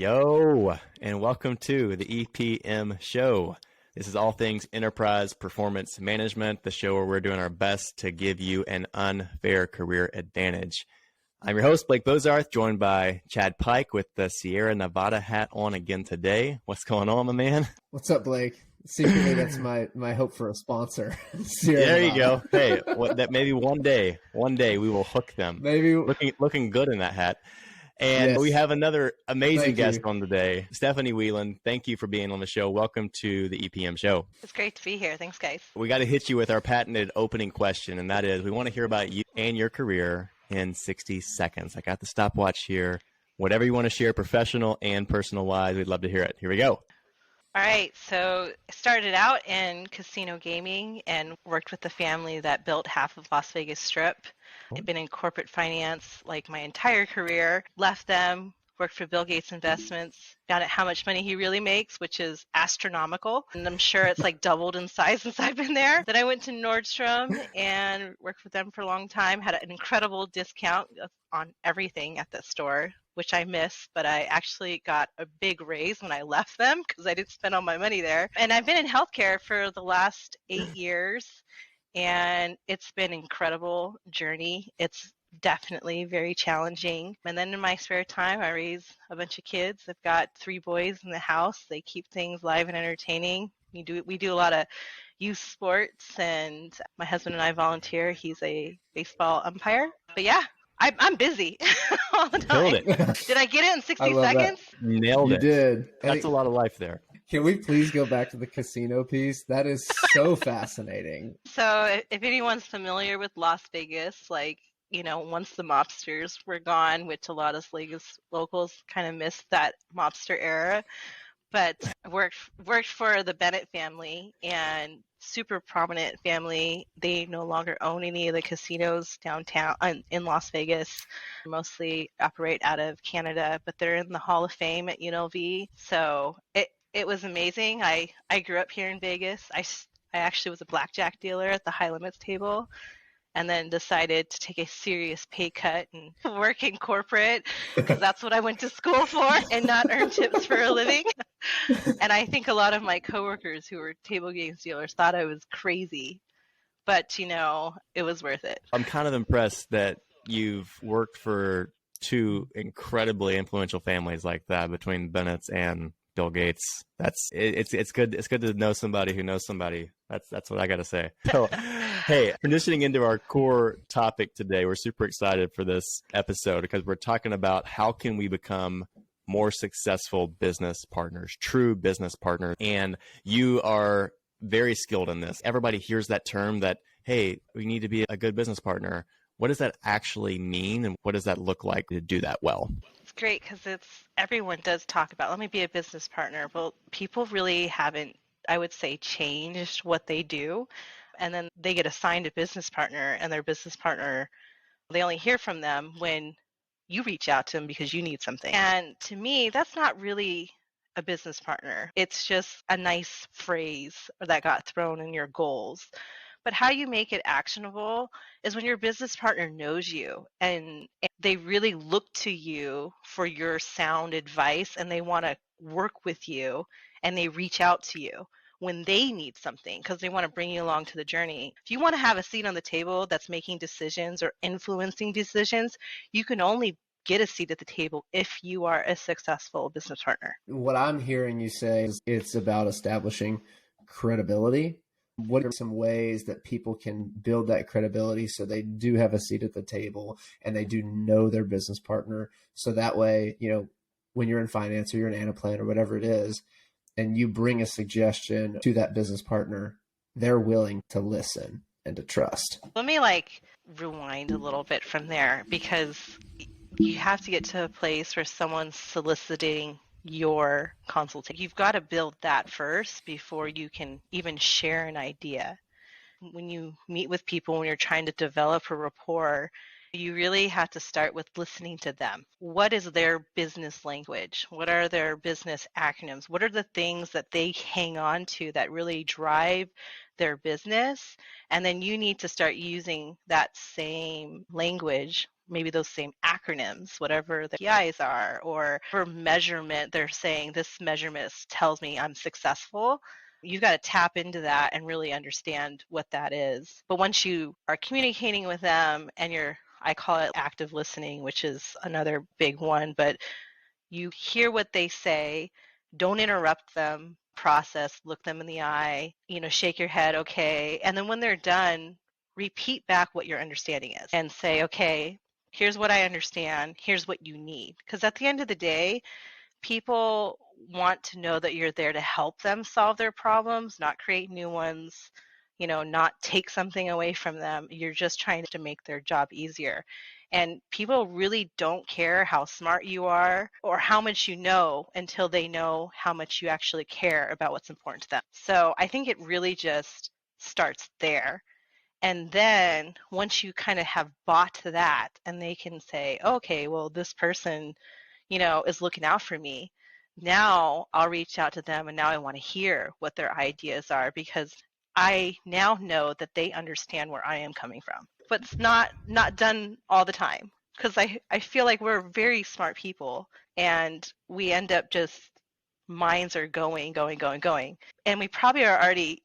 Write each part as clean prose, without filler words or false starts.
Yo, and welcome to the EPM show. This is all things enterprise performance management, the show where we're doing our best to give you an unfair career advantage. I'm your host, Blake Bozarth, joined by Chad Pike with the Sierra Nevada hat on again today. What's going on, my man? What's up, Blake? Secretly, that's my hope for a sponsor. There you go. Hey, that maybe one day we will hook them. Maybe looking good in that hat. And we have another amazing guest on today, Stephanie Weiland. Thank you for being on the show. Welcome to the EPM show. It's great to be here. Thanks, guys. We got to hit you with our patented opening question, and that is, we want to hear about you and your career in 60 seconds. I got the stopwatch here. Whatever you want to share, professional and personal wise, we'd love to hear it. Here we go. All right. So I started out in casino gaming and worked with the family that built half of Las Vegas Strip. I've been in corporate finance like my entire career, left them, worked for Bill Gates Investments, found out how much money he really makes, which is astronomical. And I'm sure it's like doubled in size since I've been there. Then I went to Nordstrom and worked with them for a long time, had an incredible discount on everything at that store, which I miss, but I actually got a big raise when I left them because I didn't spend all my money there. And I've been in healthcare for the last 8 years, and it's been an incredible journey. It's definitely very challenging. And then in my spare time, I raise a bunch of kids. I've got 3 boys in the house. They keep things live and entertaining. We do a lot of youth sports, and my husband and I volunteer. He's a baseball umpire. But yeah, I'm busy all the time. Killed it. Did I get it in 60 seconds? That. Nailed it. You did. That's a lot of life there. Can we please go back to the casino piece? That is so fascinating. So if anyone's familiar with Las Vegas, once the mobsters were gone, which a lot of Vegas locals kind of missed that mobster era, but I worked for the Bennett family, and super prominent family. They no longer own any of the casinos downtown in Las Vegas. Mostly operate out of Canada, but they're in the Hall of Fame at UNLV. So it was amazing. I grew up here in Vegas. I actually was a blackjack dealer at the high limits table, and then decided to take a serious pay cut and work in corporate because that's what I went to school for, and not earn tips for a living. And I think a lot of my coworkers who were table games dealers thought I was crazy, but it was worth it. I'm kind of impressed that you've worked for 2 incredibly influential families like that, between Bennett's and Bill Gates. It's good to know somebody who knows somebody. That's what I got to say. So, hey, transitioning into our core topic today, we're super excited for this episode because we're talking about how can we become more successful business partners, true business partners. And you are very skilled in this. Everybody hears that term that, hey, we need to be a good business partner. What does that actually mean, and what does that look like to do that well? It's great because everyone does talk about, let me be a business partner. Well, people really haven't, I would say, changed what they do. And then they get assigned a business partner, and their business partner, they only hear from them when you reach out to them because you need something. And to me, that's not really a business partner. It's just a nice phrase that got thrown in your goals. But how you make it actionable is when your business partner knows you and they really look to you for your sound advice, and they want to work with you, and they reach out to you when they need something because they want to bring you along to the journey. If you want to have a seat on the table that's making decisions or influencing decisions, you can only get a seat at the table if you are a successful business partner. What I'm hearing you say is it's about establishing credibility. What are some ways that people can build that credibility so they do have a seat at the table and they do know their business partner? So that way, when you're in finance or you're in Anaplan or whatever it is, and you bring a suggestion to that business partner, they're willing to listen and to trust. Let me rewind a little bit from there, because you have to get to a place where someone's soliciting your consultation. You've got to build that first before you can even share an idea. When you meet with people, when you're trying to develop a rapport, you really have to start with listening to them. What is their business language? What are their business acronyms? What are the things that they hang on to that really drive their business? And then you need to start using that same language maybe those same acronyms, whatever the PIs are, or for measurement, they're saying this measurement tells me I'm successful. You've got to tap into that and really understand what that is. But once you are communicating with them and I call it active listening, which is another big one, but you hear what they say, don't interrupt them, process, look them in the eye, shake your head, okay. And then when they're done, repeat back what your understanding is and say, okay, here's what I understand, here's what you need. Because at the end of the day, people want to know that you're there to help them solve their problems, not create new ones, not take something away from them. You're just trying to make their job easier. And people really don't care how smart you are or how much you know until they know how much you actually care about what's important to them. So I think it really just starts there. And then once you kind of have bought that and they can say, okay, well, this person, is looking out for me. Now I'll reach out to them and now I want to hear what their ideas are because I now know that they understand where I am coming from. But it's not done all the time because I feel like we're very smart people and we end up just minds are going. And we probably are already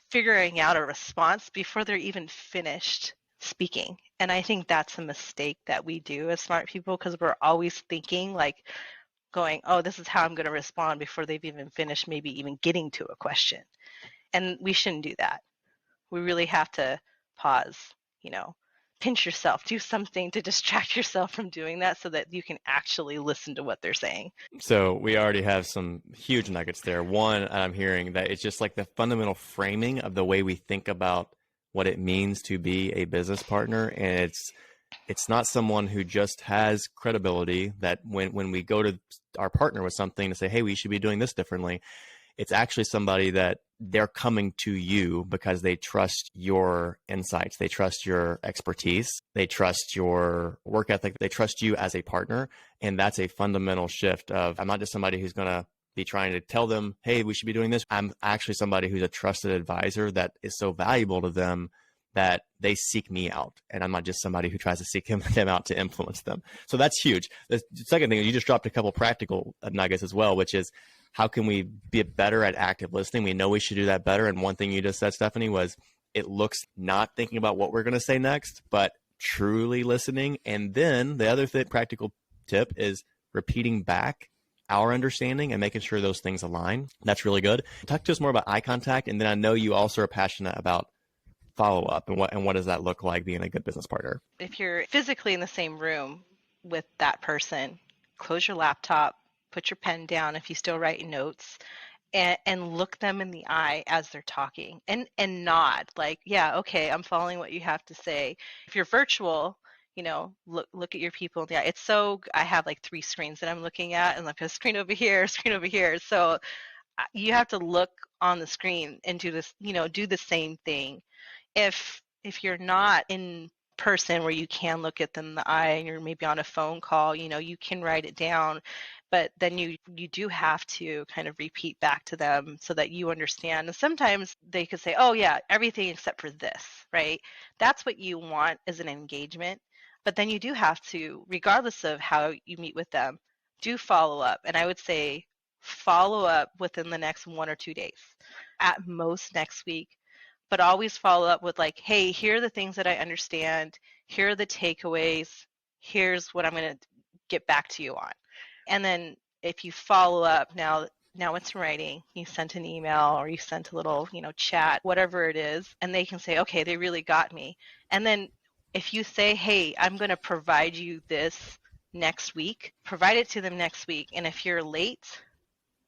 figuring out a response before they're even finished speaking. And I think that's a mistake that we do as smart people because we're always thinking like going, oh, this is how I'm going to respond before they've even finished maybe even getting to a question. And we shouldn't do that. We really have to pause, pinch yourself, do something to distract yourself from doing that so that you can actually listen to what they're saying. So we already have some huge nuggets there. One, I'm hearing that it's just like the fundamental framing of the way we think about what it means to be a business partner. And it's not someone who just has credibility that when we go to our partner with something to say, hey, we should be doing this differently, it's actually somebody that they're coming to you because they trust your insights. They trust your expertise. They trust your work ethic. They trust you as a partner. And that's a fundamental shift of, I'm not just somebody who's going to be trying to tell them, hey, we should be doing this. I'm actually somebody who's a trusted advisor that is so valuable to them that they seek me out. And I'm not just somebody who tries to seek them out to influence them. So that's huge. The second thing is you just dropped a couple practical nuggets as well, which is, how can we be better at active listening? We know we should do that better. And one thing you just said, Stephanie, was it looks not thinking about what we're going to say next, but truly listening. And then the other practical tip is repeating back our understanding and making sure those things align. That's really good. Talk to us more about eye contact. And then I know you also are passionate about follow-up and what does that look like being a good business partner? If you're physically in the same room with that person, close your laptop, put your pen down if you still write notes, and look them in the eye as they're talking and nod like, yeah, okay, I'm following what you have to say. If you're virtual, look at your people in the eye. I have like 3 screens that I'm looking at and like a screen over here, screen over here. So you have to look on the screen and do this, do the same thing. If you're not in person where you can look at them in the eye and you're maybe on a phone call, you can write it down, but then you do have to kind of repeat back to them so that you understand. And sometimes they could say, oh yeah, everything except for this, right? That's what you want as an engagement. But then you do have to, regardless of how you meet with them, do follow up. And I would say follow up within the next 1 or 2 days, at most next week. But always follow up with like, hey, here are the things that I understand. Here are the takeaways. Here's what I'm going to get back to you on. And then if you follow up, now it's in writing, you sent an email or you sent a little, chat, whatever it is, and they can say, okay, they really got me. And then if you say, hey, I'm going to provide you this next week, provide it to them next week. And if you're late,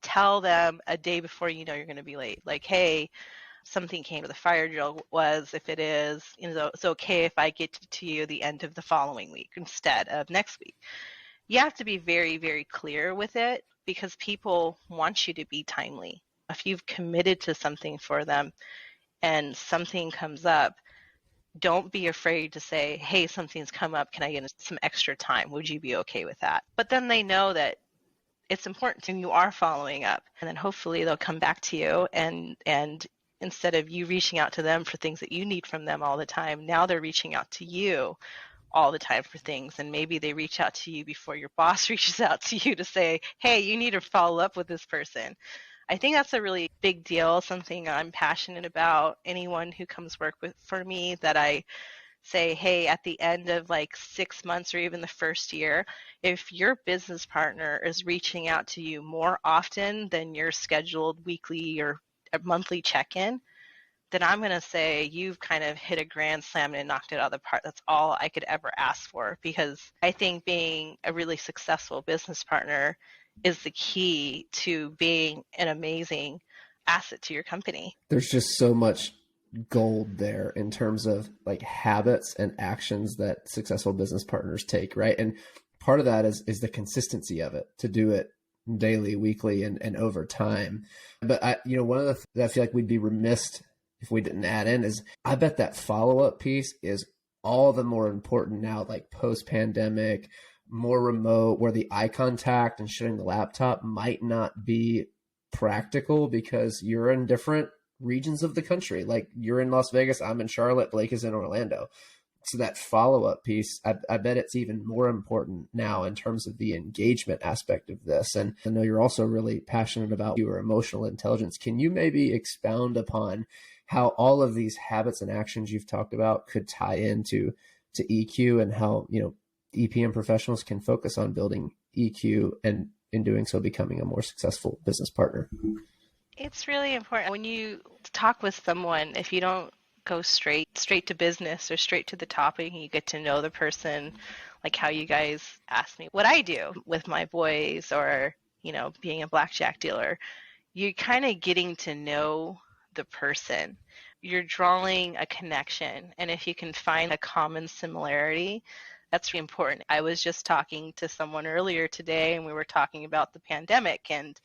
tell them a day before you're going to be late. Like, hey, something came to the fire drill if it is, it's okay if I get to you the end of the following week instead of next week. You have to be very, very clear with it because people want you to be timely. If you've committed to something for them and something comes up, don't be afraid to say, hey, something's come up. Can I get some extra time? Would you be okay with that? But then they know that it's important and you are following up. And then hopefully they'll come back to you and instead of you reaching out to them for things that you need from them all the time, now they're reaching out to you all the time for things, and maybe they reach out to you before your boss reaches out to you to say, hey, you need to follow up with this person. I think that's a really big deal, something I'm passionate about. Anyone who comes work for me, that I say, hey, at the end of like 6 months or even the first year, if your business partner is reaching out to you more often than your scheduled weekly or a monthly check-in, then I'm going to say you've kind of hit a grand slam and knocked it out of the park. That's all I could ever ask for, because I think being a really successful business partner is the key to being an amazing asset to your company. There's just so much gold there in terms of like habits and actions that successful business partners take, right? And part of that is the consistency of it, to do it daily, weekly, and over time. But one of the things I feel like we'd be remiss if we didn't add in is, I bet that follow-up piece is all the more important now, like post-pandemic, more remote, where the eye contact and shutting the laptop might not be practical because you're in different regions of the country. Like, you're in Las Vegas, I'm in Charlotte, Blake is in Orlando. So that follow-up piece, I bet it's even more important now in terms of the engagement aspect of this. And I know you're also really passionate about your emotional intelligence. Can you maybe expound upon how all of these habits and actions you've talked about could tie into EQ, and how, EPM professionals can focus on building EQ, and in doing so becoming a more successful business partner? It's really important when you talk with someone, if you don't go straight to business or straight to the topic, and you get to know the person, like how you guys asked me what I do with my boys, or being a blackjack dealer, you're kind of getting to know the person. You're drawing a connection, and if you can find a common similarity, that's really important. I was just talking to someone earlier today, and we were talking about the pandemic and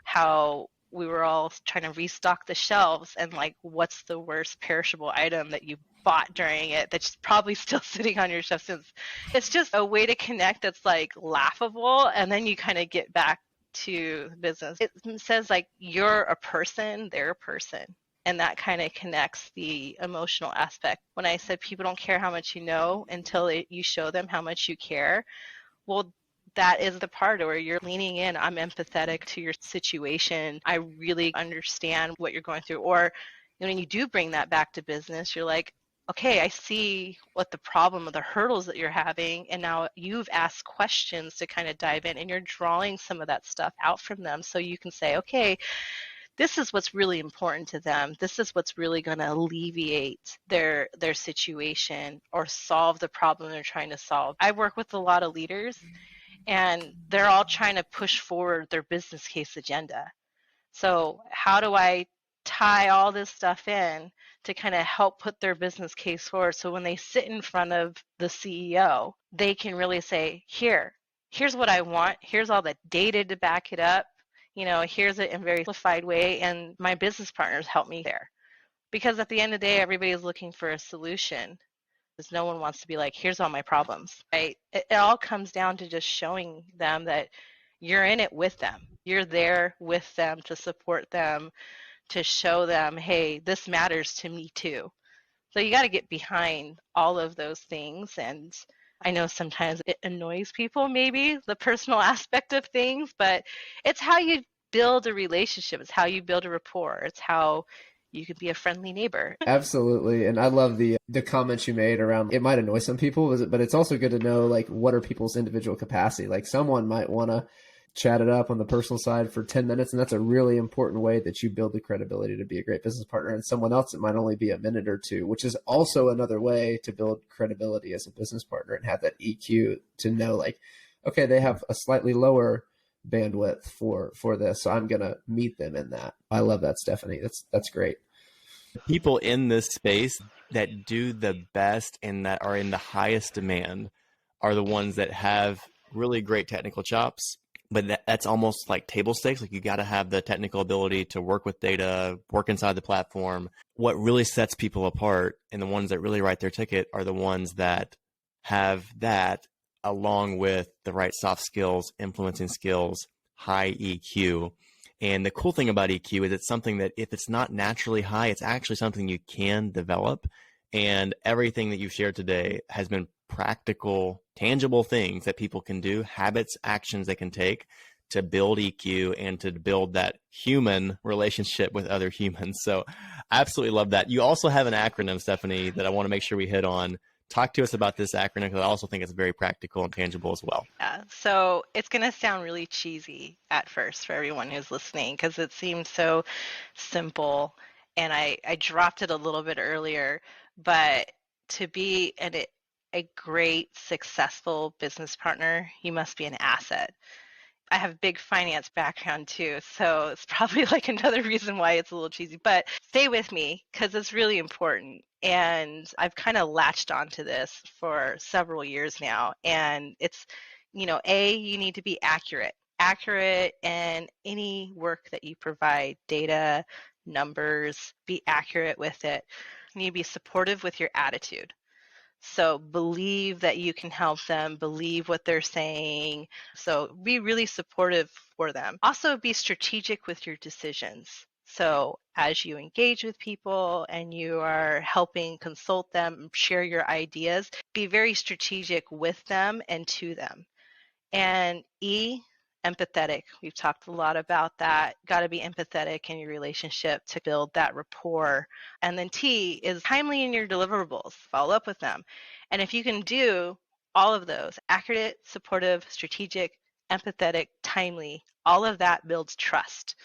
how we were all trying to restock the shelves, and like, what's the worst perishable item that you bought during it that's probably still sitting on your shelf since? It's just a way to connect that's like laughable, and then you kind of get back to business. It says like, you're a person, they're a person, and that kind of connects the emotional aspect. When I said people don't care how much you know until you show them how much you care, well, that is the part where you're leaning in. I'm empathetic to your situation. I really understand what you're going through. Or when you do bring that back to business, you're like, okay, I see what the problem or the hurdles that you're having, and now you've asked questions to kind of dive in, and you're drawing some of that stuff out from them, so you can say, okay, this is what's really important to them. This is what's really going to alleviate their situation or solve the problem they're trying to solve. I work with a lot of leaders, and they're all trying to push forward their business case agenda. So how do I tie all this stuff in to kind of help put their business case forward, so when they sit in front of the CEO, they can really say, here's what I want. Here's all the data to back it up. Here's it in a very simplified way, and my business partners help me there. Because at the end of the day, everybody is looking for a solution. Because no one wants to be like, here's all my problems, right? It all comes down to just showing them that you're in it with them. You're there with them to support them, to show them, hey, this matters to me too. So you got to get behind all of those things. And I know sometimes it annoys people, maybe the personal aspect of things, but it's how you build a relationship. It's how you build a rapport. It's how you could be a friendly neighbor. Absolutely. And I love the comments you made around, it might annoy some people, but it's also good to know, like, what are people's individual capacity? Like, someone might want to chat it up on the personal side for 10 minutes. And that's a really important way that you build the credibility to be a great business partner. And someone else, it might only be a minute or two, which is also another way to build credibility as a business partner and have that EQ to know, like, okay, they have a slightly lower bandwidth for this, so I'm going to meet them in that. I love that, Stephanie. That's great. People in this space that do the best and that are in the highest demand are the ones that have really great technical chops, but that's almost like table stakes. Like, you got to have the technical ability to work with data, work inside the platform. What really sets people apart, and the ones that really write their ticket, are the ones that have that, along with the right soft skills, influencing skills, high EQ. And the cool thing about EQ is it's something that, if it's not naturally high, it's actually something you can develop. And everything that you've shared today has been practical, tangible things that people can do, habits, actions they can take to build EQ and to build that human relationship with other humans. So I absolutely love that. You also have an acronym, Stephanie, that I want to make sure we hit on. Talk to us about this acronym, because I also think it's very practical and tangible as well. Yeah, so it's going to sound really cheesy at first for everyone who's listening because it seems so simple. And I dropped it a little bit earlier, but to be a great, successful business partner, you must be an asset. I have a big finance background too, so it's probably like another reason why it's a little cheesy, but stay with me because it's really important. And I've kind of latched onto this for several years now. And it's, you need to be accurate in any work that you provide, data, numbers, be accurate with it. You need to be supportive with your attitude. So believe that you can help them, believe what they're saying. So be really supportive for them. Also be strategic with your decisions. So as you engage with people and you are helping consult them, share your ideas, be very strategic with them and to them. And E, empathetic. We've talked a lot about that. Got to be empathetic in your relationship to build that rapport. And then T is timely in your deliverables. Follow up with them. And if you can do all of those, accurate, supportive, strategic, empathetic, timely, all of that builds trust.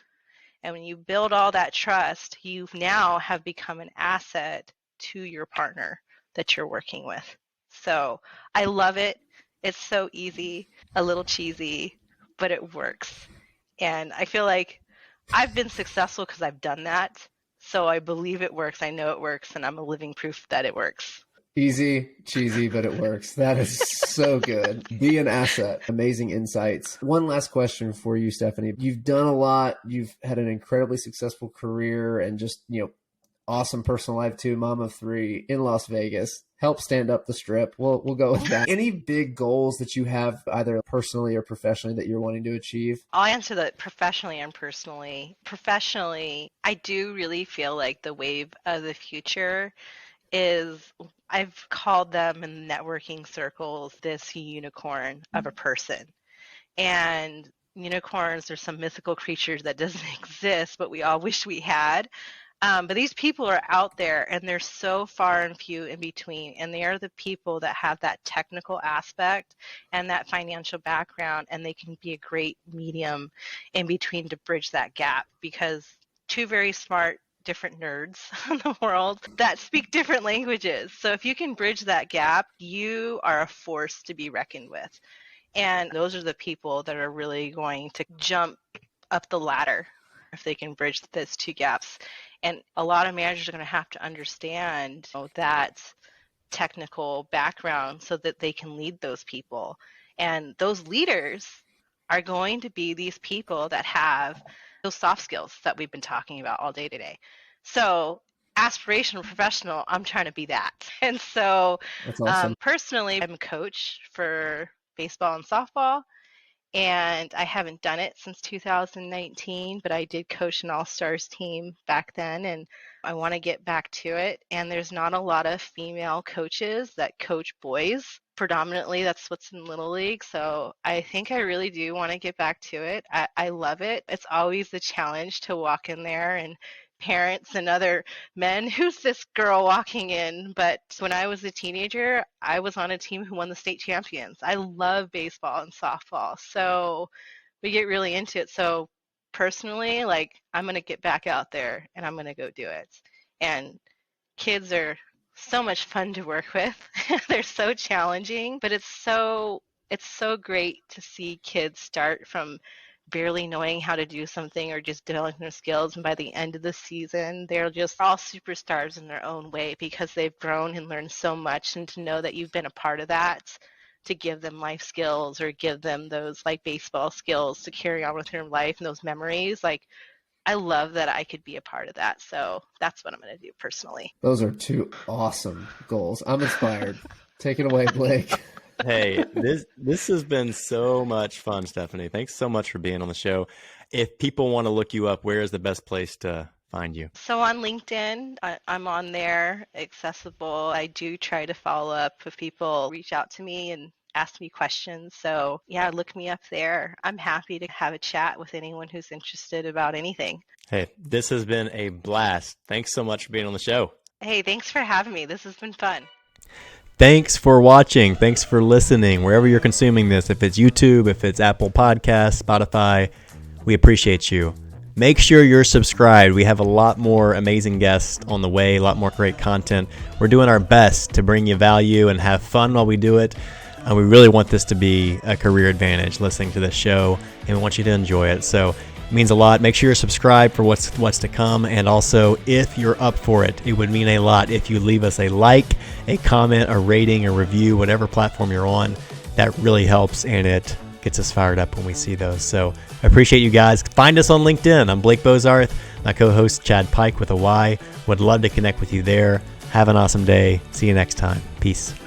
And when you build all that trust, you now have become an asset to your partner that you're working with. So I love it. It's so easy, a little cheesy, but it works. And I feel like I've been successful because I've done that. So I believe it works. I know it works, and I'm a living proof that it works. Easy, cheesy, but it works. That is so good. Be an asset. Amazing insights. One last question for you, Stephanie. You've done a lot. You've had an incredibly successful career and just, awesome personal life too. Mom of 3 in Las Vegas. Help stand up the Strip. We'll go with that. Any big goals that you have either personally or professionally that you're wanting to achieve? I'll answer that professionally and personally. Professionally, I do really feel like the wave of the future is, I've called them in networking circles, this unicorn of a person. And unicorns are some mythical creatures that doesn't exist, but we all wish we had. But these people are out there and they're so far and few in between. And they are the people that have that technical aspect and that financial background. And they can be a great medium in between to bridge that gap, because two very smart, different nerds in the world that speak different languages. So if you can bridge that gap, you are a force to be reckoned with. And those are the people that are really going to jump up the ladder if they can bridge those two gaps. And a lot of managers are going to have to understand that technical background so that they can lead those people. And those leaders are going to be these people that have those soft skills that we've been talking about all day today. So aspirational professional, I'm trying to be that. And so That's awesome. Personally, I'm a coach for baseball and softball. And I haven't done it since 2019, but I did coach an all-stars team back then, and I want to get back to it. And there's not a lot of female coaches that coach boys. Predominantly, that's what's in Little League. So I think I really do want to get back to it. I love it. It's always the challenge to walk in there and parents and other men, who's this girl walking in? But when I was a teenager, I was on a team who won the state champions. I love baseball and softball. So we get really into it. So personally, I'm going to get back out there and I'm going to go do it. And kids are so much fun to work with. They're so challenging, but it's so great to see kids start from barely knowing how to do something or just developing their skills, and by the end of the season they're just all superstars in their own way because they've grown and learned so much. And to know that you've been a part of that, to give them life skills or give them those baseball skills to carry on with their life and those memories, I love that I could be a part of that. So that's what I'm going to do personally. Those are 2 awesome goals. I'm inspired. Take it away, Blake. Hey, this has been so much fun, Stephanie. Thanks so much for being on the show. If people want to look you up, where is the best place to find you? So on LinkedIn, I'm on there, accessible. I do try to follow up if people reach out to me and ask me questions. So yeah, look me up there. I'm happy to have a chat with anyone who's interested about anything. Hey, this has been a blast. Thanks so much for being on the show. Hey, thanks for having me. This has been fun. Thanks for watching. Thanks for listening. Wherever you're consuming this, if it's YouTube, if it's Apple Podcasts, Spotify, we appreciate you. Make sure you're subscribed. We have a lot more amazing guests on the way, a lot more great content. We're doing our best to bring you value and have fun while we do it. And we really want this to be a career advantage, listening to this show, and we want you to enjoy it. So it means a lot. Make sure you're subscribed for what's to come. And also, if you're up for it, it would mean a lot if you leave us a like, a comment, a rating, a review, whatever platform you're on. That really helps, and it gets us fired up when we see those. So I appreciate you guys. Find us on LinkedIn. I'm Blake Bozarth. My co-host Chad Pike with a Y. Would love to connect with you there. Have an awesome day. See you next time. Peace.